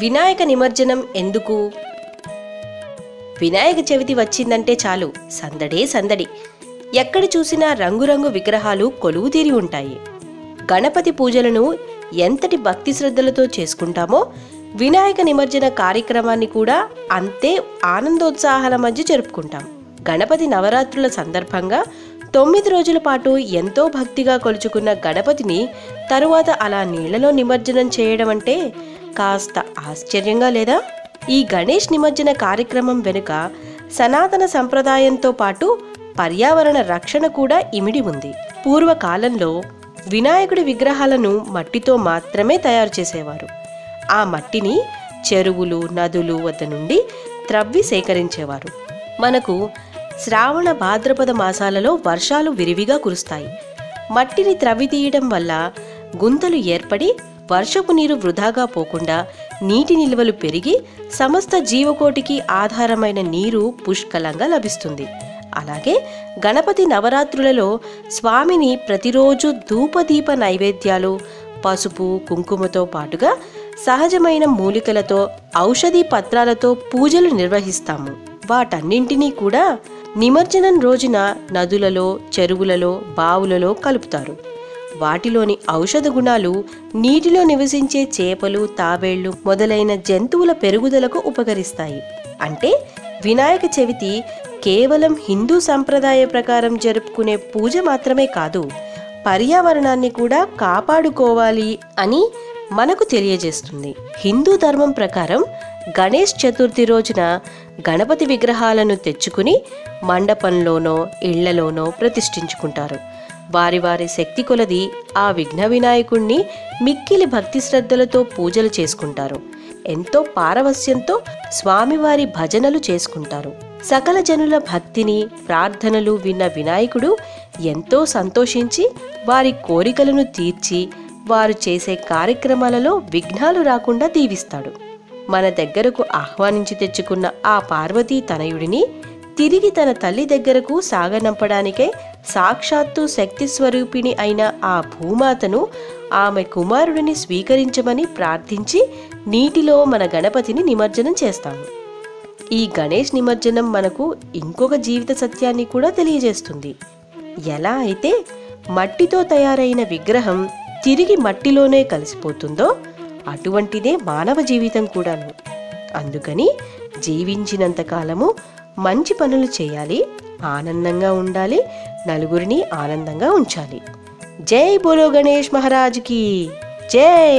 వినాయక నిమజ్జనం ఎందుకు? వినాయక చవితి వచ్చిందంటే చాలు సందడే సందడి. ఎక్కడ చూసినా రంగురంగు విగ్రహాలు కొలువుతీరి ఉంటాయి. గణపతి పూజలను ఎంతటి భక్తి శ్రద్ధలతో చేసుకుంటామో వినాయక నిమజ్జన కార్యక్రమాన్ని కూడా అంతే ఆనందోత్సాహాల మధ్య జరుపుకుంటాం. గణపతి నవరాత్రుల సందర్భంగా 9 రోజుల పాటు ఎంతో భక్తిగా కొలుచుకున్న గణపతిని తరువాత అలా నీళ్లలో నిమజ్జనం చేయడం అంటే కాస్త ఆశ్చర్యంగా లేదా? ఈ గణేష్ నిమజ్జన కార్యక్రమం వెనుక సనాతన సంప్రదాయంతో పాటు పర్యావరణ రక్షణ కూడా ఇమిడి ఉంది. పూర్వకాలంలో వినాయకుడి విగ్రహాలను మట్టితో మాత్రమే తయారు చేసేవారు. ఆ మట్టిని చెరువులు, నదులు వద్ద నుండి త్రవ్వి సేకరించేవారు. మనకు శ్రావణ భాద్రపద మాసాలలో వర్షాలు విరివిగా కురుస్తాయి. మట్టిని త్రవ్వి తీయడం వల్ల గుంతలు ఏర్పడి వర్షపు నీరు వృధాగా పోకుండా నీటి నిల్వలు పెరిగి సమస్త జీవకోటికి ఆధారమైన నీరు పుష్కలంగా లభిస్తుంది. అలాగే గణపతి నవరాత్రులలో స్వామిని ప్రతిరోజు ధూపదీప నైవేద్యాలు, పసుపు కుంకుమతో పాటుగా సహజమైన మూలికలతో, ఔషధీ పత్రాలతో పూజలు నిర్వహిస్తాము. వాటన్నింటినీ కూడా నిమజ్జనం రోజున నదులలో, చెరువులలో, బావులలో కలుపుతారు. వాటిలోని ఔషధ గుణాలు నీటిలో నివసించే చేపలు, తాబేళ్లు మొదలైన జంతువుల పెరుగుదలకు ఉపకరిస్తాయి. అంటే వినాయక చవితి కేవలం హిందూ సంప్రదాయ ప్రకారం జరుపుకునే పూజ మాత్రమే కాదు, పర్యావరణాన్ని కూడా కాపాడుకోవాలి అని మనకు తెలియజేస్తుంది. హిందూ ధర్మం ప్రకారం గణేష్ చతుర్థి రోజున గణపతి విగ్రహాలను తెచ్చుకుని మండపంలోనో ఇళ్లలోనో ప్రతిష్ఠించుకుంటారు. వారి వారి శక్తి కొలది ఆ విఘ్న వినాయకుణ్ణి మిక్కిలి భక్తి శ్రద్ధలతో పూజలు చేసుకుంటారు. ఎంతో పారవస్యంతో స్వామివారి భజనలు చేసుకుంటారు. సకల జనుల భక్తిని, ప్రార్థనలు విన్న వినాయకుడు ఎంతో సంతోషించి వారి కోరికలను తీర్చి వారు చేసే కార్యక్రమాలలో విఘ్నాలు రాకుండా దీవిస్తాడు. మన దగ్గరకు ఆహ్వానించి తెచ్చుకున్న ఆ పార్వతీ తనయుడిని తిరిగి తన తల్లి దగ్గరకు సాగనంపడానికే సాక్షాత్తు శక్తి స్వరూపిణి అయిన ఆ భూమాతను ఆమె కుమారుడిని స్వీకరించమని ప్రార్థించి నీటిలో మన గణపతిని నిమజ్జనం చేస్తాము. ఈ గణేష్ నిమజ్జనం మనకు ఇంకొక జీవిత సత్యాన్ని కూడా తెలియజేస్తుంది. ఎలా అయితే మట్టితో తయారైన విగ్రహం తిరిగి మట్టిలోనే కలిసిపోతుందో అటువంటిదే మానవ జీవితం కూడాను. అందుకని జీవించినంత కాలము మంచి పనులు చేయాలి, ఆనందంగా ఉండాలి, నలుగురిని ఆనందంగా ఉంచాలి. జై బోలో గణేష్ మహారాజ్ కి జై.